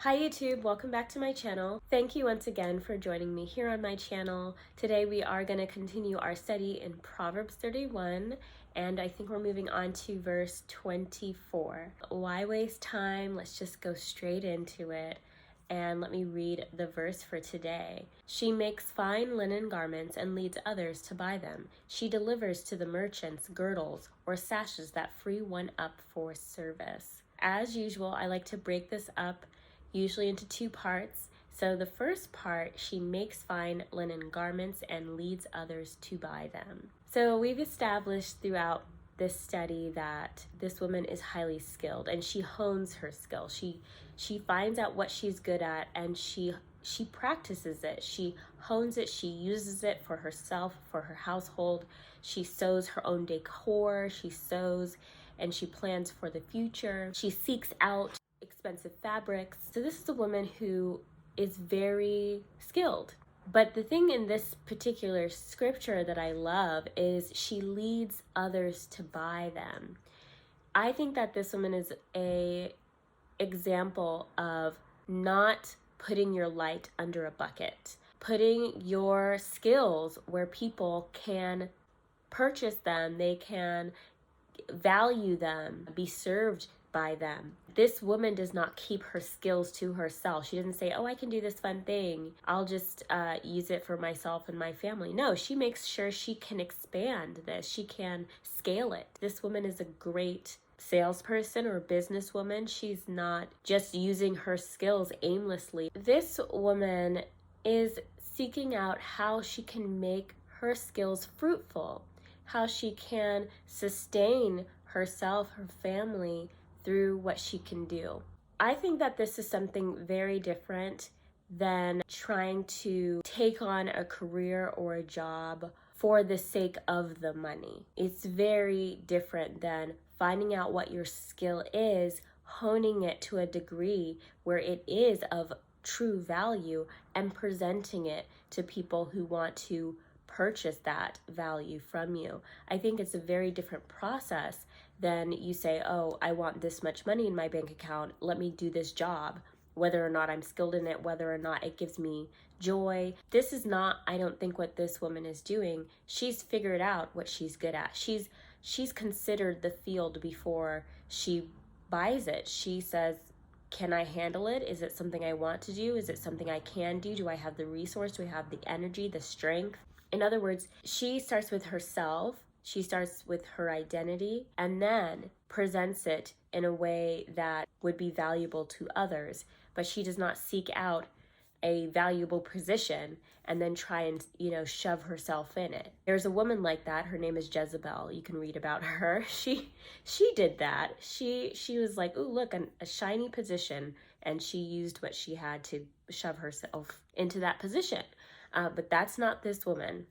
Hi YouTube, welcome back to my channel. Thank you once again for joining me here on my channel. Today we are going to continue our study in Proverbs 31, and I think we're moving on to verse 24. Why waste time? Let's just go straight into it. And let me read the verse for today. She makes fine linen garments and leads others to buy them. She delivers to the merchants girdles or sashes that free one up for service. As usual, I like to break this up usually into two parts. So the first part, she makes fine linen garments and leads others to buy them. So we've established throughout this study that this woman is highly skilled and she hones her skill. She finds out what she's good at and she practices it. She hones it. She uses it for herself, for her household. She sews her own decor. She sews and she plans for the future. She seeks out expensive fabrics. So this is a woman who is very skilled. But the thing in this particular scripture that I love is she leads others to buy them. I think that this woman is a example of not putting your light under a bucket, putting your skills where people can purchase them, they can value them, be served by them. This woman does not keep her skills to herself. She doesn't say, oh, I can do this fun thing. I'll just use it for myself and my family. No, she makes sure she can expand this. She can scale it. This woman is a great salesperson or businesswoman. She's not just using her skills aimlessly. This woman is seeking out how she can make her skills fruitful, how she can sustain herself, her family, through what she can do. I think that this is something very different than trying to take on a career or a job for the sake of the money. It's very different than finding out what your skill is, honing it to a degree where it is of true value, and presenting it to people who want to purchase that value from you. I think it's a very different process than you say, oh, I want this much money in my bank account, let me do this job, whether or not I'm skilled in it, whether or not it gives me joy. This is not, I don't think, what this woman is doing. She's figured out what she's good at. She's considered the field before she buys it. She says, can I handle it? Is it something I want to do? Is it something I can do? Do I have the resource? Do I have the energy, the strength? In other words, she starts with herself. She starts with her identity and then presents it in a way that would be valuable to others. But she does not seek out a valuable position and then try and, shove herself in it. There's a woman like that. Her name is Jezebel. You can read about her. She did that. She was like, ooh, look, a shiny position. And she used what she had to shove herself into that position. But that's not this woman.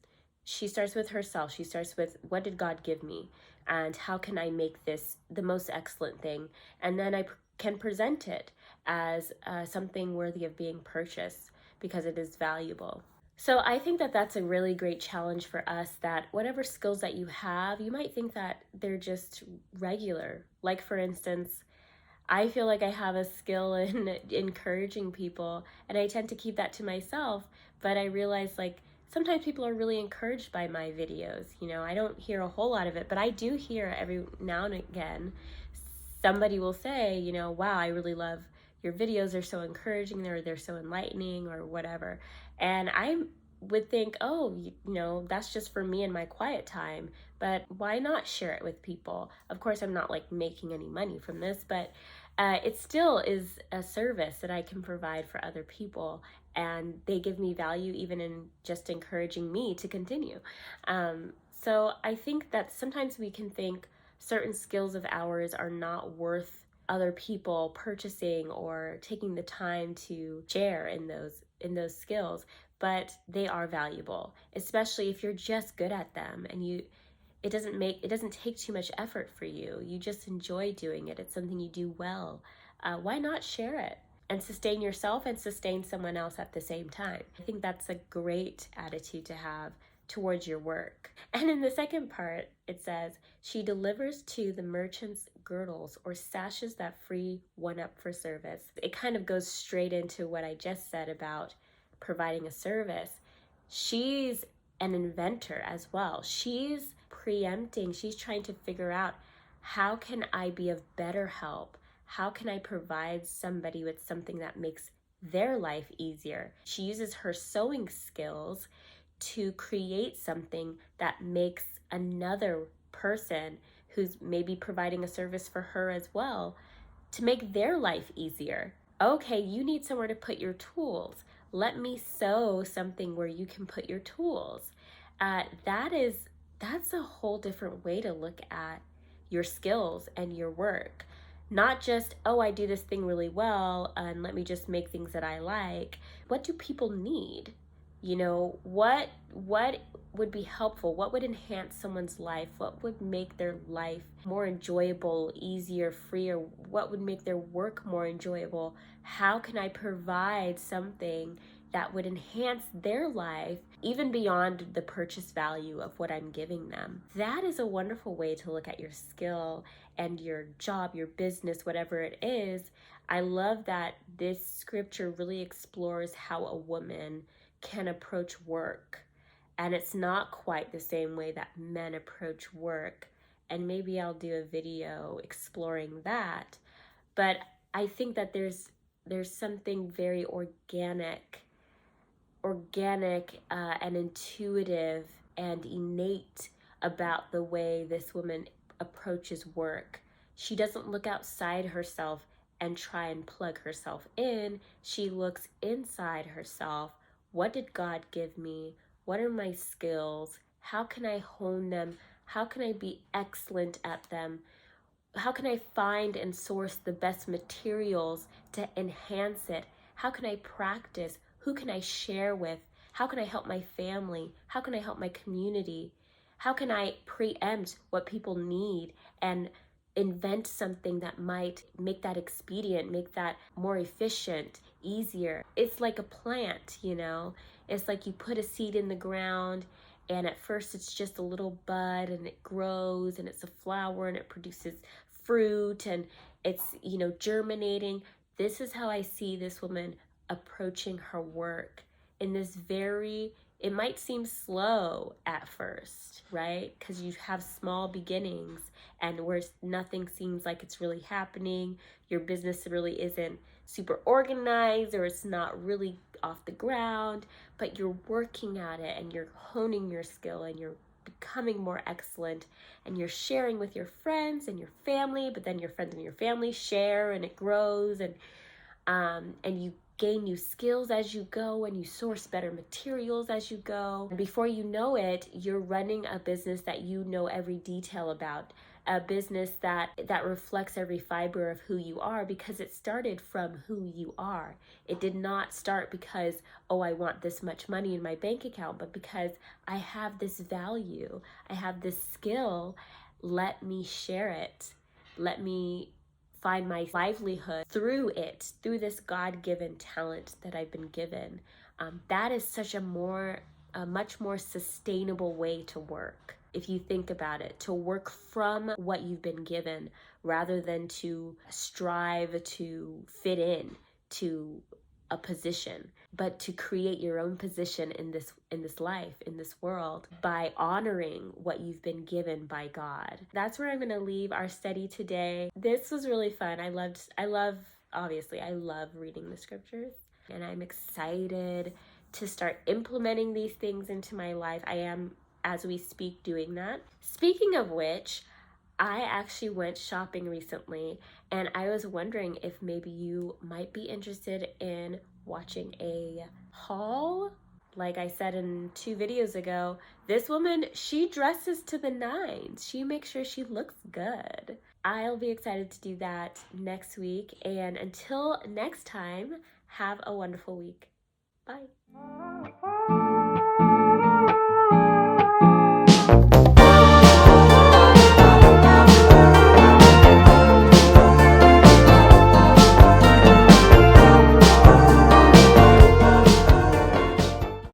She starts with herself. She starts with, what did God give me? And how can I make this the most excellent thing? And then I can present it as something worthy of being purchased because it is valuable. So I think that that's a really great challenge for us, that whatever skills that you have, you might think that they're just regular. Like, for instance, I feel like I have a skill in encouraging people, and I tend to keep that to myself, but I realize, like, sometimes people are really encouraged by my videos. I don't hear a whole lot of it, but I do hear every now and again somebody will say, wow, I really love your videos. They're so encouraging, they're so enlightening, or whatever. And I would think, oh, that's just for me in my quiet time, but why not share it with people? Of course, I'm not like making any money from this, but it still is a service that I can provide for other people, and they give me value even in just encouraging me to continue. So I think that sometimes we can think certain skills of ours are not worth other people purchasing or taking the time to share in those skills, but they are valuable, especially if you're just good at them and it doesn't take too much effort for you. You just enjoy doing it. It's something you do well. Why not share it and sustain yourself and sustain someone else at the same time? I think that's a great attitude to have towards your work. And in the second part, it says, she delivers to the merchants girdles or sashes that free one up for service. It kind of goes straight into what I just said about providing a service. She's an inventor as well. She's preempting, she's trying to figure out, how can I be of better help? How can I provide somebody with something that makes their life easier? She uses her sewing skills to create something that makes another person who's maybe providing a service for her as well, to make their life easier. Okay, you need somewhere to put your tools. Let me sew something where you can put your tools. That's a whole different way to look at your skills and your work. Not just, oh, I do this thing really well and let me just make things that I like. What do people need? You know, what would be helpful? What would enhance someone's life? What would make their life more enjoyable, easier, freer? What would make their work more enjoyable? How can I provide something that would enhance their life even beyond the purchase value of what I'm giving them? That is a wonderful way to look at your skill and your job, your business, whatever it is. I love that this scripture really explores how a woman can approach work. And it's not quite the same way that men approach work. And maybe I'll do a video exploring that. But I think that there's something very organic and intuitive and innate about the way this woman approaches work. She doesn't look outside herself and try and plug herself in. She looks inside herself. What did God give me? What are my skills? How can I hone them? How can I be excellent at them? How can I find and source the best materials to enhance it? How can I practice? Who can I share with? How can I help my family? How can I help my community? How can I preempt what people need and invent something that might make that expedient, make that more efficient, easier? It's like a plant, you know? It's like you put a seed in the ground, and at first it's just a little bud, and it grows, and it's a flower, and it produces fruit, and it's, you know, germinating. This is how I see this woman approaching her work in this very, it might seem slow at first, right? Because you have small beginnings and where nothing seems like it's really happening. Your business really isn't super organized, or it's not really off the ground, but you're working at it and you're honing your skill and you're becoming more excellent, and you're sharing with your friends and your family, but then your friends and your family share, and it grows, and you gain new skills as you go, and you source better materials as you go. And before you know it, you're running a business that you know every detail about, a business that reflects every fiber of who you are, because it started from who you are. It did not start because, oh, I want this much money in my bank account, but because I have this value, I have this skill, let me share it. Let me find my livelihood through it, through this God-given talent that I've been given. That is such a much more sustainable way to work. If you think about it, to work from what you've been given rather than to strive to fit in to a position, but to create your own position in this life, in this world, by honoring what you've been given by God. That's where I'm going to leave our study today. This was really fun. I love reading the scriptures, and I'm excited to start implementing these things into my life. I am, as we speak, doing that. Speaking of which, I actually went shopping recently, and I was wondering if maybe you might be interested in watching a haul. Like I said in 2 videos ago, this woman, she dresses to the nines. She makes sure she looks good. I'll be excited to do that next week, and until next time, have a wonderful week. Bye.